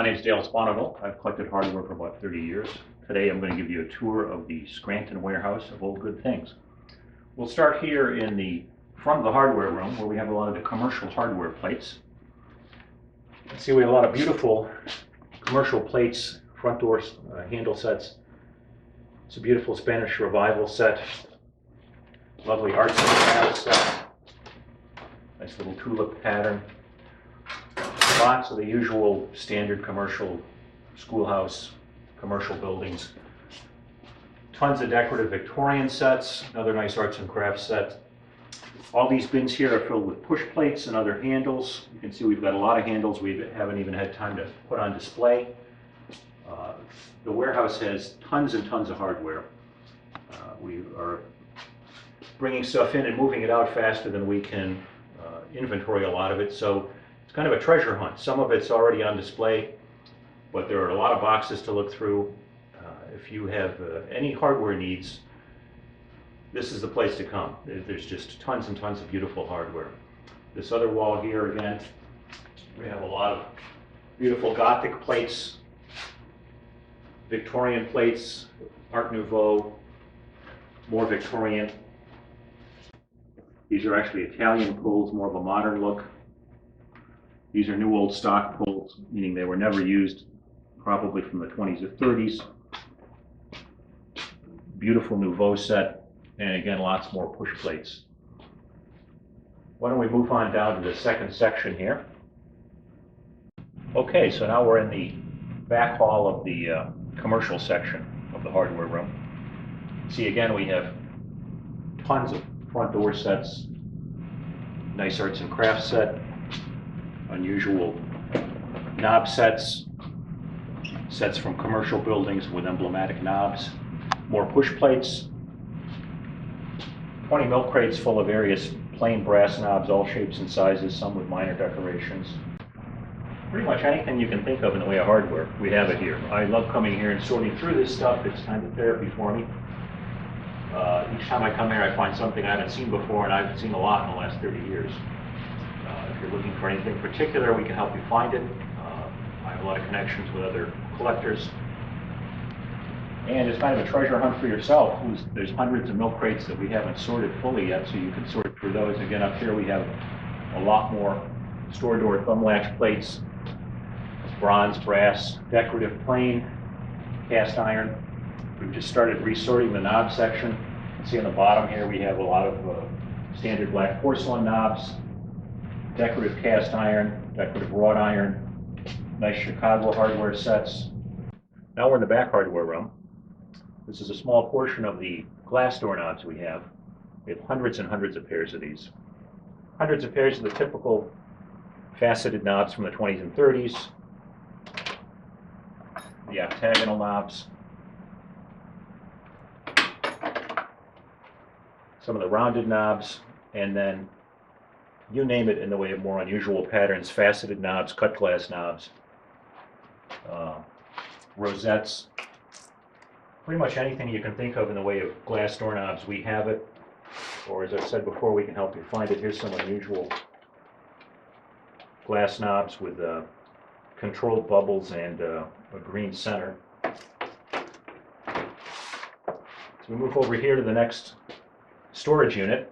my name is Dale Sponigal. I've collected hardware for about 30 years. Today I'm going to give you a tour of the Scranton warehouse of old good things. We'll start here in the front of the hardware room where we have a lot of the commercial hardware plates. See, we have a lot of beautiful commercial plates, front door handle sets. It's a beautiful Spanish Revival set, lovely arts and crafts set, nice little tulip pattern. Lots of the usual standard commercial schoolhouse, commercial buildings. Tons of decorative Victorian sets, another nice arts and crafts set. All these bins here are filled with push plates and other handles. You can see we've got a lot of handles we haven't even had time to put on display. The warehouse has tons and tons of hardware. We are bringing stuff in and moving it out faster than we can inventory a lot of it. So it's kind of a treasure hunt. Some of it's already on display, but there are a lot of boxes to look through. If you have any hardware needs, this is the place to come. There's just tons and tons of beautiful hardware. This other wall here, again, we have a lot of beautiful Gothic plates, Victorian plates, Art Nouveau, more Victorian. These are actually Italian pulls, more of a modern look. These are new old stock pulls, meaning they were never used, probably from the 20s or 30s. Beautiful Nouveau set, and again, lots more push plates. Why don't we move on down to the second section here? Okay, so now we're in the back hall of the commercial section of the hardware room. See, again, we have tons of front door sets, nice arts and crafts set, unusual knob sets, sets from commercial buildings with emblematic knobs, more push plates, 20 milk crates full of various plain brass knobs, all shapes and sizes, some with minor decorations. Pretty much anything you can think of in the way of hardware, we have it here. I love coming here and sorting through this stuff. It's kind of therapy for me. Each time I come here, I find something I haven't seen before, and I've seen a lot in the last 30 years. If you're looking for anything particular, we can help you find it. I have a lot of connections with other collectors. And it's kind of a treasure hunt for yourself. There's hundreds of milk crates that we haven't sorted fully yet, so you can sort through those. Again, up here we have a lot more store door thumb latch plates, bronze, brass, decorative plain, cast iron. We've just started resorting the knob section. You can see on the bottom here we have a lot of standard black porcelain knobs, decorative cast iron, decorative wrought iron, nice Chicago hardware sets. Now we're in the back hardware room. This is a small portion of the glass doorknobs we have. We have hundreds and hundreds of pairs of these. Hundreds of pairs of the typical faceted knobs from the 20s and 30s. The octagonal knobs. Some of the rounded knobs, and then you name it in the way of more unusual patterns, faceted knobs, cut glass knobs, rosettes. Pretty much anything you can think of in the way of glass doorknobs, we have it. Or as I said before, we can help you find it. Here's some unusual glass knobs with controlled bubbles and a green center. So we move over here to the next storage unit.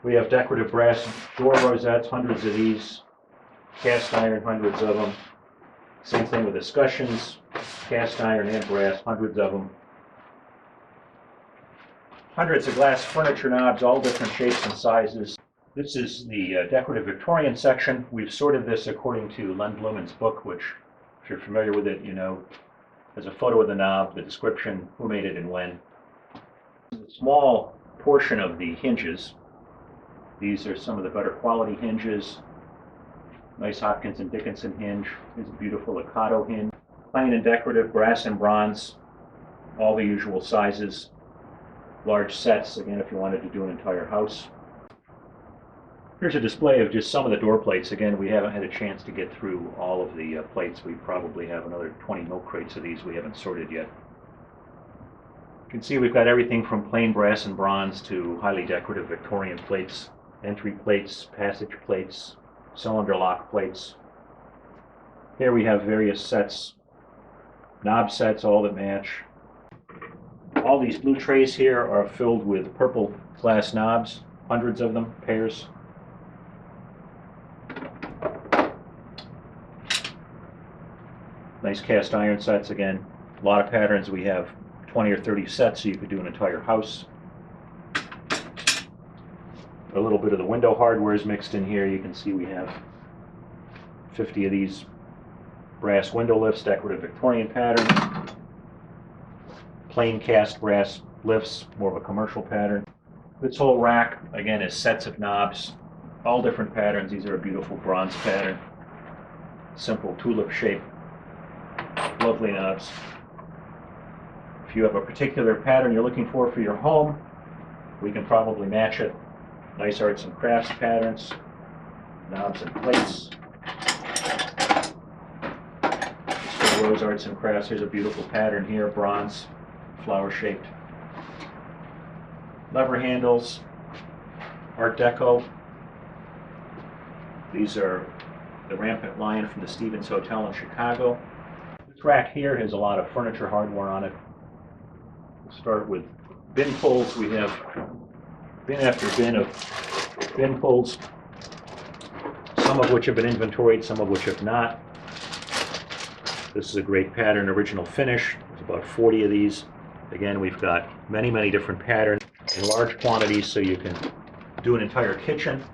We have decorative brass door rosettes, hundreds of these, cast iron, hundreds of them. Same thing with escutcheons, cast iron and brass, hundreds of them. Hundreds of glass furniture knobs, all different shapes and sizes. This is the decorative Victorian section. We've sorted this according to Len Blumen's book, which, if you're familiar with it, you know, there's a photo of the knob, the description, who made it and when. A small portion of the hinges. These are some of the better quality hinges. Nice Hopkins and Dickinson hinge. Here's a beautiful Ocado hinge. Plain and decorative, brass and bronze, all the usual sizes. Large sets, again, if you wanted to do an entire house. Here's a display of just some of the door plates. Again, we haven't had a chance to get through all of the plates. We probably have another 20 milk crates of these we haven't sorted yet. You can see we've got everything from plain brass and bronze to highly decorative Victorian plates, entry plates, passage plates, cylinder lock plates. Here we have various sets, knob sets, all that match. All these blue trays here are filled with purple glass knobs, hundreds of them, pairs. Nice cast iron sets again. A lot of patterns. We have 20 or 30 sets, so you could do an entire house. A little bit of the window hardware is mixed in here. You can see we have 50 of these brass window lifts, decorative Victorian pattern. Plain cast brass lifts, more of a commercial pattern. This whole rack, again, is sets of knobs, all different patterns. These are a beautiful bronze pattern. Simple tulip shape, lovely knobs. If you have a particular pattern you're looking for your home, we can probably match it. Nice arts and crafts patterns, knobs and plates. Rose Arts and Crafts. Here's a beautiful pattern here, bronze, flower shaped. Lever handles, Art Deco. These are the Rampant Lion from the Stevens Hotel in Chicago. This rack here has a lot of furniture hardware on it. We'll start with bin pulls. We have bin after bin of bin pulls, some of which have been inventoried, some of which have not. This is a great pattern, original finish. There's about 40 of these. Again, we've got many, many different patterns in large quantities, so you can do an entire kitchen.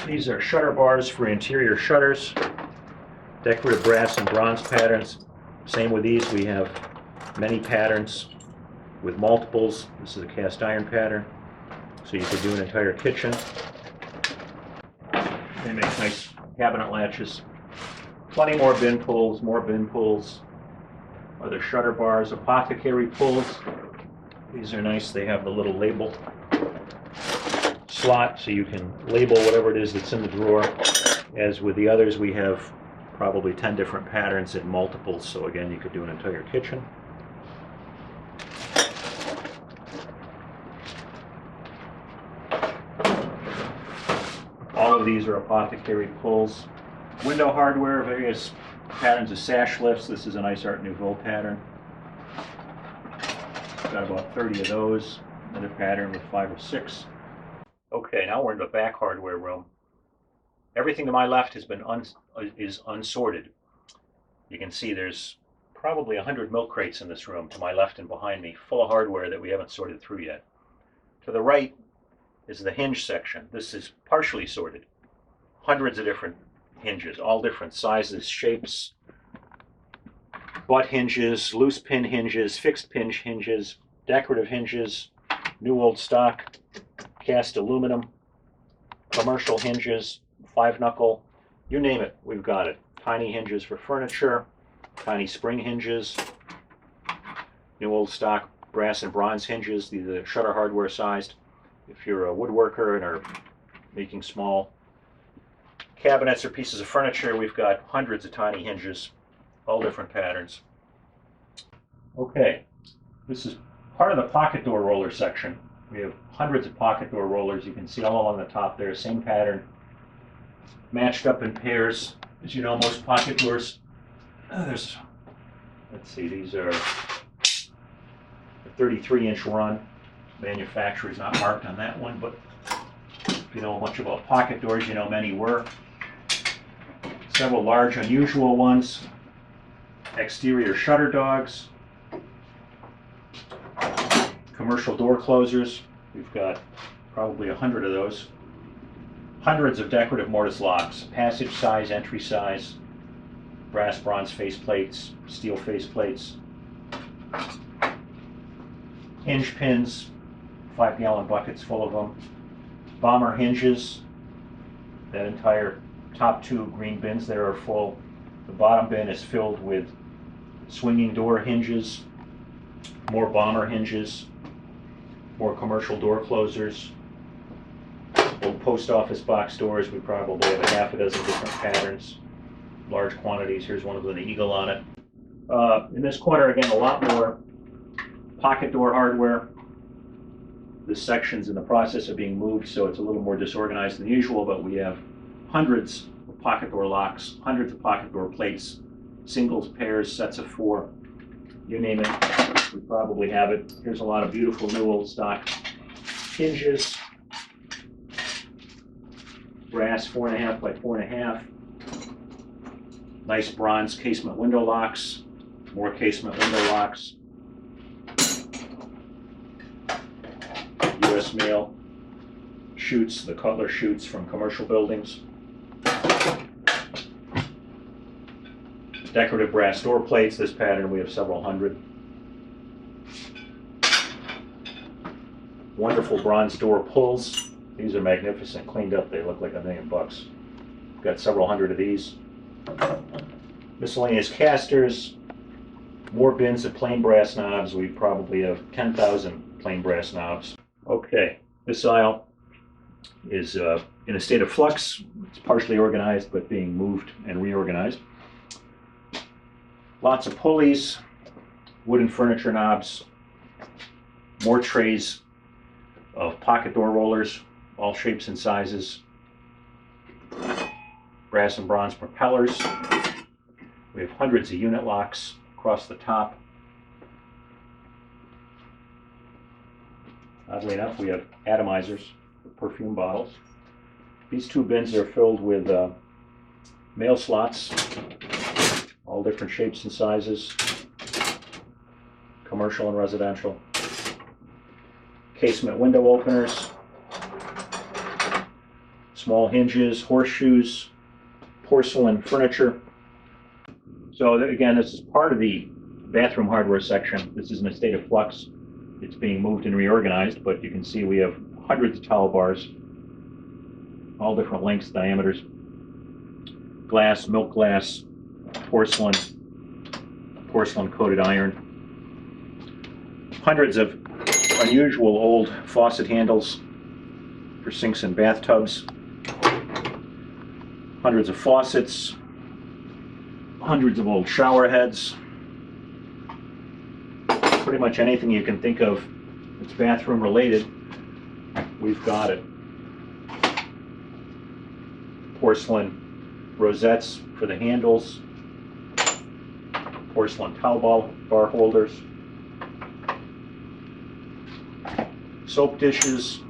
These are shutter bars for interior shutters, decorative brass and bronze patterns. Same with these, we have many patterns with multiples. This is a cast iron pattern, so you could do an entire kitchen. They make nice cabinet latches. Plenty more bin pulls, other shutter bars, apothecary pulls. These are nice. They have the little label slot, so you can label whatever it is that's in the drawer. As with the others, we have probably 10 different patterns in multiples, so again, you could do an entire kitchen. All of these are apothecary pulls. Window hardware, various patterns of sash lifts. This is a nice Art Nouveau pattern. Got about 30 of those. Another pattern with 5 or 6. Okay, now we're in the back hardware room. Everything to my left has been is unsorted. You can see there's probably 100 milk crates in this room to my left and behind me, full of hardware that we haven't sorted through yet. To the right is the hinge section. This is partially sorted. Hundreds of different hinges, all different sizes, shapes, butt hinges, loose pin hinges, fixed pin hinges, decorative hinges, new old stock, cast aluminum, commercial hinges, 5-knuckle, you name it, we've got it. Tiny hinges for furniture, tiny spring hinges, new old stock brass and bronze hinges. These are shutter hardware sized. If you're a woodworker and are making small cabinets or pieces of furniture, we've got hundreds of tiny hinges, all different patterns. Okay, this is part of the pocket door roller section. We have hundreds of pocket door rollers. You can see all along the top there, same pattern, matched up in pairs. As you know, most pocket doors, let's see, these are a 33-inch run. Manufacturer's not marked on that one, but if you know much about pocket doors, you know many were. Several large, unusual ones. Exterior shutter dogs. Commercial door closers. We've got probably 100 of those. Hundreds of decorative mortise locks. Passage size, entry size. Brass, bronze face plates, steel face plates. Hinge pins. 5-gallon buckets full of them. Bomber hinges. That entire top 2 green bins there are full. The bottom bin is filled with swinging door hinges, more bomber hinges, more commercial door closers, old post office box doors. We probably have a half a dozen different patterns, large quantities. Here's one with an eagle on it. In this corner, again, a lot more pocket door hardware. This section's in the process of being moved, so it's a little more disorganized than usual, but we have hundreds of pocket door locks, hundreds of pocket door plates, singles, pairs, sets of 4, you name it, we probably have it. Here's a lot of beautiful new old stock hinges, brass 4.5 by 4.5, nice bronze casement window locks, more casement window locks, U.S. mail chutes, the Cutler chutes from commercial buildings, decorative brass door plates. This pattern we have several hundred. Wonderful bronze door pulls. These are magnificent, cleaned up. They look like $1 million. Got several hundred of these. Miscellaneous casters. More bins of plain brass knobs. We probably have 10,000 plain brass knobs. Okay, this aisle is in a state of flux. It's partially organized, but being moved and reorganized. Lots of pulleys, wooden furniture knobs, more trays of pocket door rollers, all shapes and sizes, brass and bronze propellers. We have hundreds of unit locks across the top. Oddly enough, we have atomizers for perfume bottles. These 2 bins are filled with mail slots, all different shapes and sizes, commercial and residential. Casement window openers, small hinges, horseshoes, porcelain furniture. So again, this is part of the bathroom hardware section. This is in a state of flux. It's being moved and reorganized, but you can see we have hundreds of towel bars, all different lengths, diameters, glass, milk glass, porcelain coated iron, hundreds of unusual old faucet handles for sinks and bathtubs, hundreds of faucets, hundreds of old shower heads, pretty much anything you can think of that's bathroom related, we've got it. Porcelain rosettes for the handles, porcelain towel bar holders, soap dishes.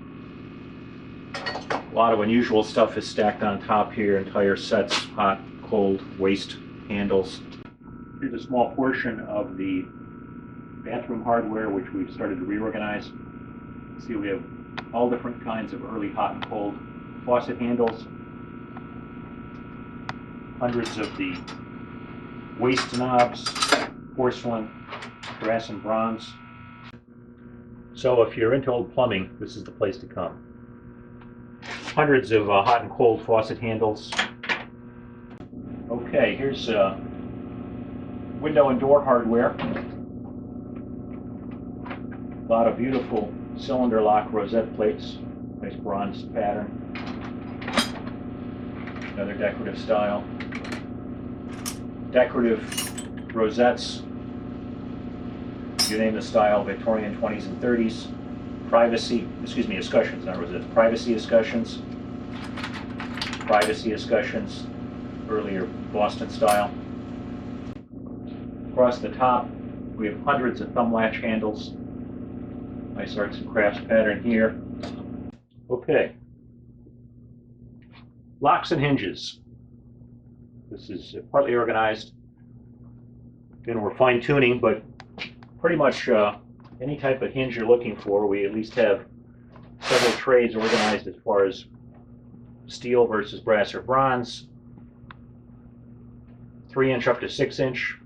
A lot of unusual stuff is stacked on top here, entire sets, hot, cold, waste handles. Here's a small portion of the bathroom hardware which we've started to reorganize. See, we have all different kinds of early hot and cold faucet handles, hundreds of the waste knobs, porcelain, brass and bronze. So if you're into old plumbing, this is the place to come. Hundreds of hot and cold faucet handles. Okay, here's window and door hardware. A lot of beautiful cylinder lock rosette plates, nice bronze pattern. Another decorative style. Decorative rosettes, you name the style, Victorian 20s and 30s. Escutcheons, not rosettes. Privacy escutcheons. Privacy escutcheons, earlier Boston style. Across the top, we have hundreds of thumb latch handles. Nice arts and crafts pattern here. Okay. Locks and hinges. This is partly organized. Again, we're fine tuning, but pretty much any type of hinge you're looking for, we at least have several trays organized as far as steel versus brass or bronze, 3-inch up to 6-inch,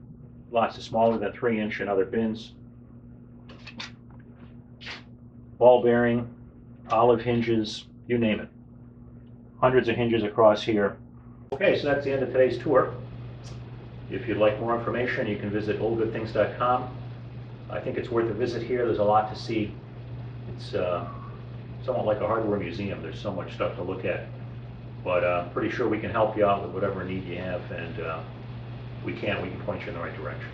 lots of smaller than 3-inch in other bins, ball bearing, olive hinges, you name it. Hundreds of hinges across here. Okay, so that's the end of today's tour. If you'd like more information, you can visit oldgoodthings.com. I think it's worth a visit here. There's a lot to see. It's somewhat like a hardware museum. There's so much stuff to look at. But I'm pretty sure we can help you out with whatever need you have, and we can point you in the right direction.